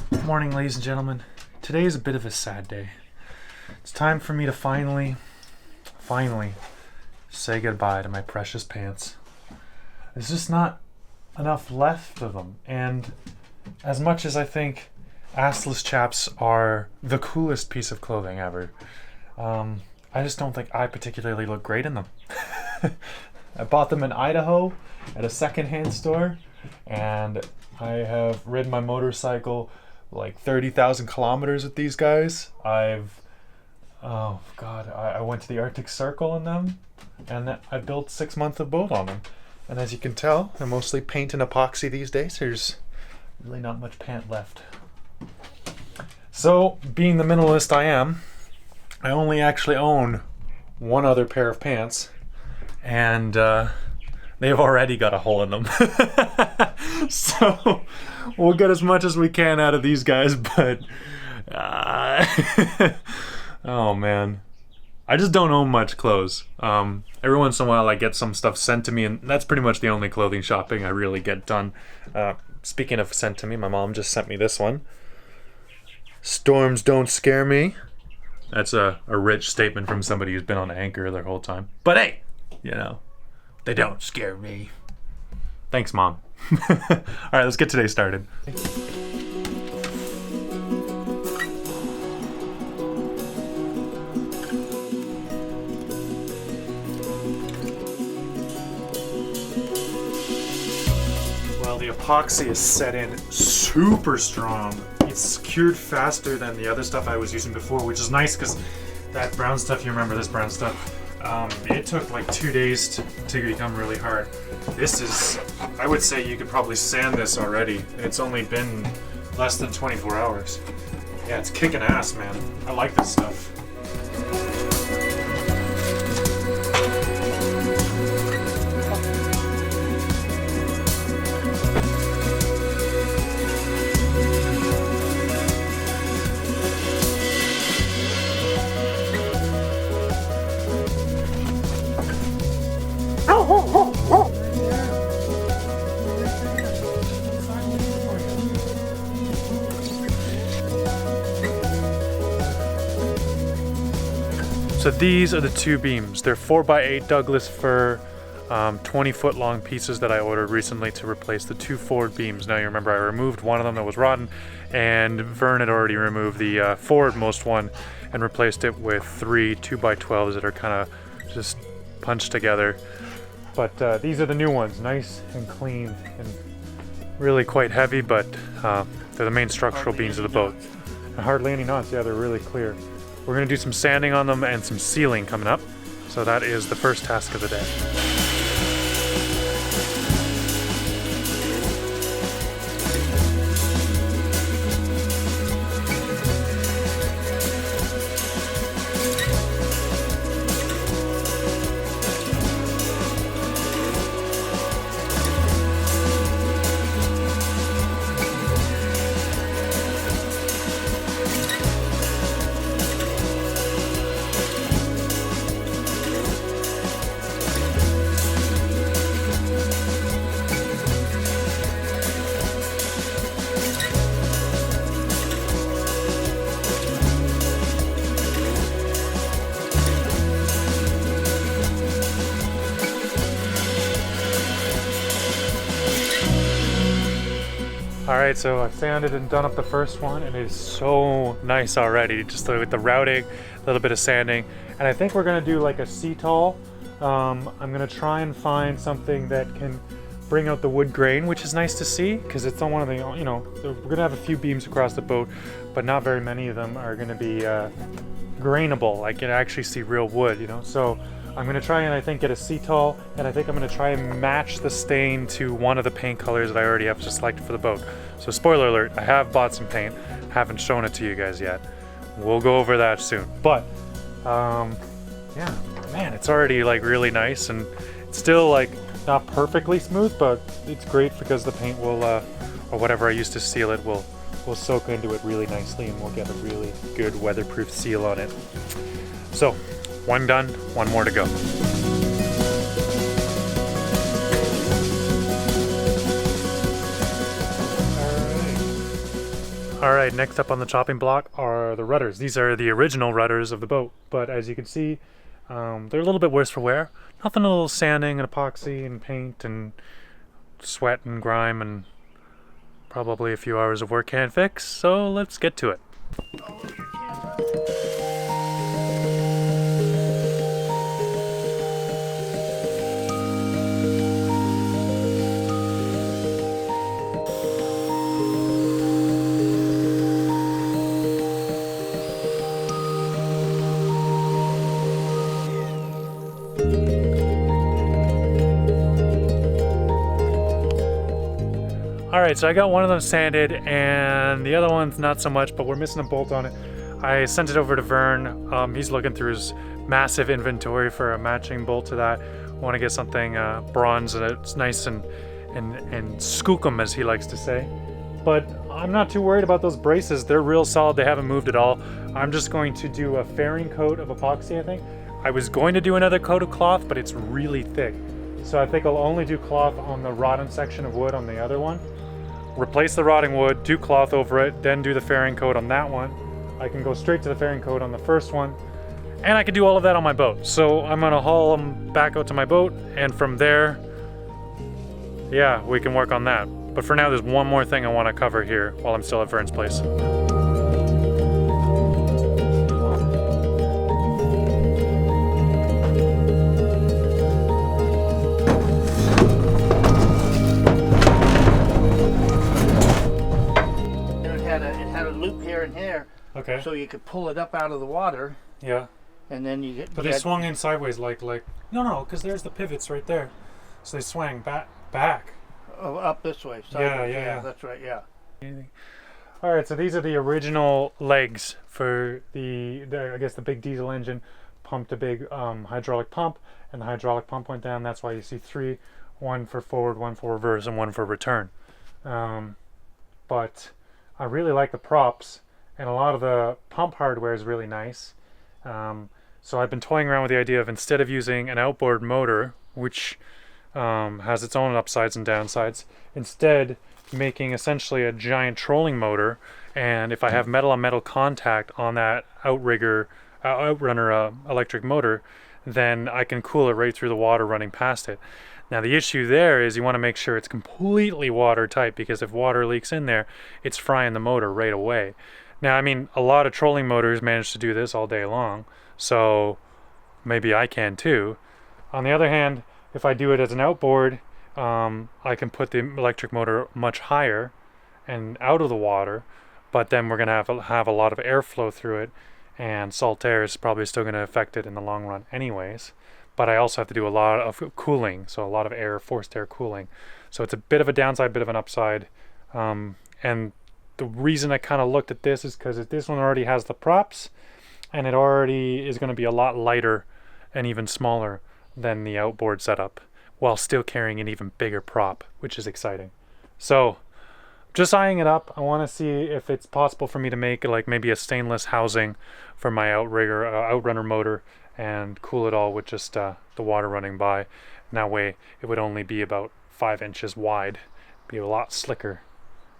Good morning, ladies and gentlemen. Today is a bit of a sad day. It's time for me to finally say goodbye to my precious pants. There's just not enough left of them, and as much as I think assless chaps are the coolest piece of clothing ever, I just don't think I particularly look great in them. I bought them in Idaho at a secondhand store, and I have ridden my motorcycle like 30,000 kilometers with these guys. I went to the Arctic Circle in them, and I built 6 months of boat on them. And as you can tell, they're mostly paint and epoxy these days. There's really not much pant left. So, being the minimalist I am, I only actually own one other pair of pants, and they've already got a hole in them. So we'll get as much as we can out of these guys, but oh man, I just don't own much clothes. Every once in a while I get some stuff sent to me, and that's pretty much the only clothing shopping I really get done. Speaking of sent to me, my mom just sent me this one. Storms don't scare me. That's a rich statement from somebody who's been on Anchor their whole time. But hey, you know, they don't scare me. Thanks, Mom. Alright, let's get today started. Well, the epoxy is set in super strong. It's secured faster than the other stuff I was using before, which is nice because that brown stuff, you remember this brown stuff, it took like 2 days to become really hard. This is, I would say you could probably sand this already. It's only been less than 24 hours. Yeah, it's kicking ass, man. I like this stuff. So these are the two beams. They're 4x8 Douglas fir, 20-foot long pieces that I ordered recently to replace the two forward beams. Now you remember I removed one of them that was rotten, and Vern had already removed the forwardmost one and replaced it with three 2x12s that are kind of just punched together. But these are the new ones, nice and clean and really quite heavy, but they're the main structural beams of the boat. And hardly any knots, yeah, they're really clear. We're going to do some sanding on them and some sealing coming up. So that is the first task of the day. Alright, so I've sanded and done up the first one, and it is so nice already, just with the routing, a little bit of sanding. And I think we're going to do like a C-tall. I'm going to try and find something that can bring out the wood grain, which is nice to see, because it's on one of the, you know, we're going to have a few beams across the boat, but not very many of them are going to be grainable. I can actually see real wood, you know. So I'm going to try and I think get a C-tall, and I think I'm going to try and match the stain to one of the paint colors that I already have just selected for the boat. So spoiler alert, I have bought some paint, haven't shown it to you guys yet. We'll go over that soon. But yeah, man, it's already like really nice, and it's still like not perfectly smooth, but it's great because the paint will, or whatever I used to seal it, will soak into it really nicely, and we'll get a really good weatherproof seal on it. So, one done, one more to go. All right, next up on the chopping block are the rudders. These are the original rudders of the boat, but as you can see, they're a little bit worse for wear. Nothing, a little sanding and epoxy and paint and sweat and grime and probably a few hours of work can't fix, so let's get to it. Alright, so I got one of them sanded and the other one's not so much, but we're missing a bolt on it. I sent it over to Vern. He's looking through his massive inventory for a matching bolt to that. I want to get something bronze and it's nice and skookum, as he likes to say. But I'm not too worried about those braces. They're real solid. They haven't moved at all. I'm just going to do a fairing coat of epoxy, I think. I was going to do another coat of cloth, but it's really thick. So I think I'll only do cloth on the rotting section of wood on the other one. Replace the rotting wood, do cloth over it, then do the fairing coat on that one. I can go straight to the fairing coat on the first one, and I can do all of that on my boat. So I'm gonna haul them back out to my boat, and from there, yeah, we can work on that. But for now, there's one more thing I want to cover here while I'm still at Vern's place. Okay. So you could pull it up out of the water. Yeah. And then you get. But they swung in sideways, like no, because there's the pivots right there, so they swang back. Oh, up this way. Sideways. Yeah. That's right. Yeah. All right. So these are the original legs for the I guess the big diesel engine pumped a big hydraulic pump, and the hydraulic pump went down. That's why you see three: one for forward, one for reverse, and one for return. But I really like the props. And a lot of the pump hardware is really nice. So I've been toying around with the idea of, instead of using an outboard motor, which has its own upsides and downsides, instead making essentially a giant trolling motor. And if I have metal on metal contact on that outrunner electric motor, then I can cool it right through the water running past it. Now the issue there is you want to make sure it's completely watertight, because if water leaks in there, it's frying the motor right away. Now, I mean, a lot of trolling motors manage to do this all day long, so maybe I can too. On the other hand, if I do it as an outboard, I can put the electric motor much higher and out of the water, but then we're going to have a lot of airflow through it, and salt air is probably still going to affect it in the long run anyways. But I also have to do a lot of cooling, so a lot of air, forced air cooling. So it's a bit of a downside, bit of an upside, and the reason I kind of looked at this is because this one already has the props, and it already is going to be a lot lighter and even smaller than the outboard setup, while still carrying an even bigger prop, which is exciting. So just eyeing it up. I want to see if it's possible for me to make like maybe a stainless housing for my outrunner motor and cool it all with just the water running by. And that way it would only be about 5 inches wide, be a lot slicker,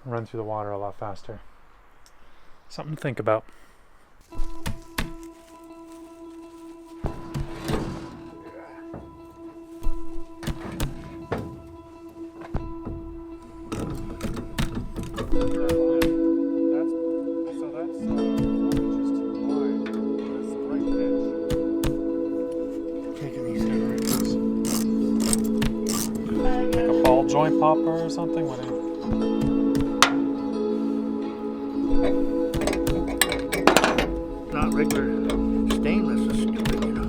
run through the water a lot faster. Something to think about. Joint popper or something? Whatever. Not regular stainless is stupid, you know.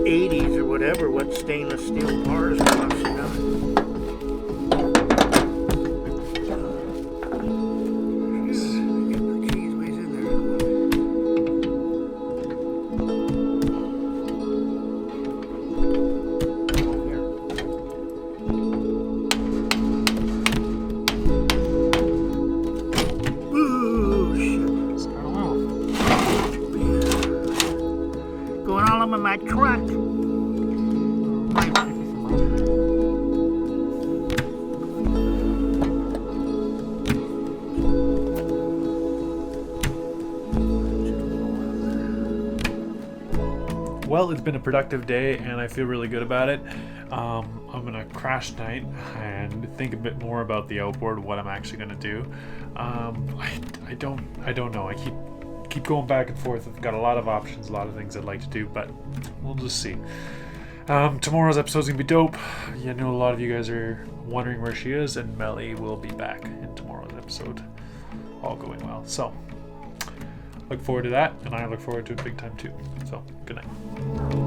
80s or whatever, what stainless steel bars cost, you know. My truck. well, it's been a productive day and I feel really good about it. I'm gonna crash tonight and think a bit more about the outboard, what I'm actually gonna do. I don't know. I keep going back and forth. I've got a lot of options, a lot of things I'd like to do, but we'll just see. Tomorrow's episode's gonna be dope. I know a lot of you guys are wondering where she is, and Melly will be back in tomorrow's episode, all going well. So look forward to that, and I look forward to it big time too. So good night.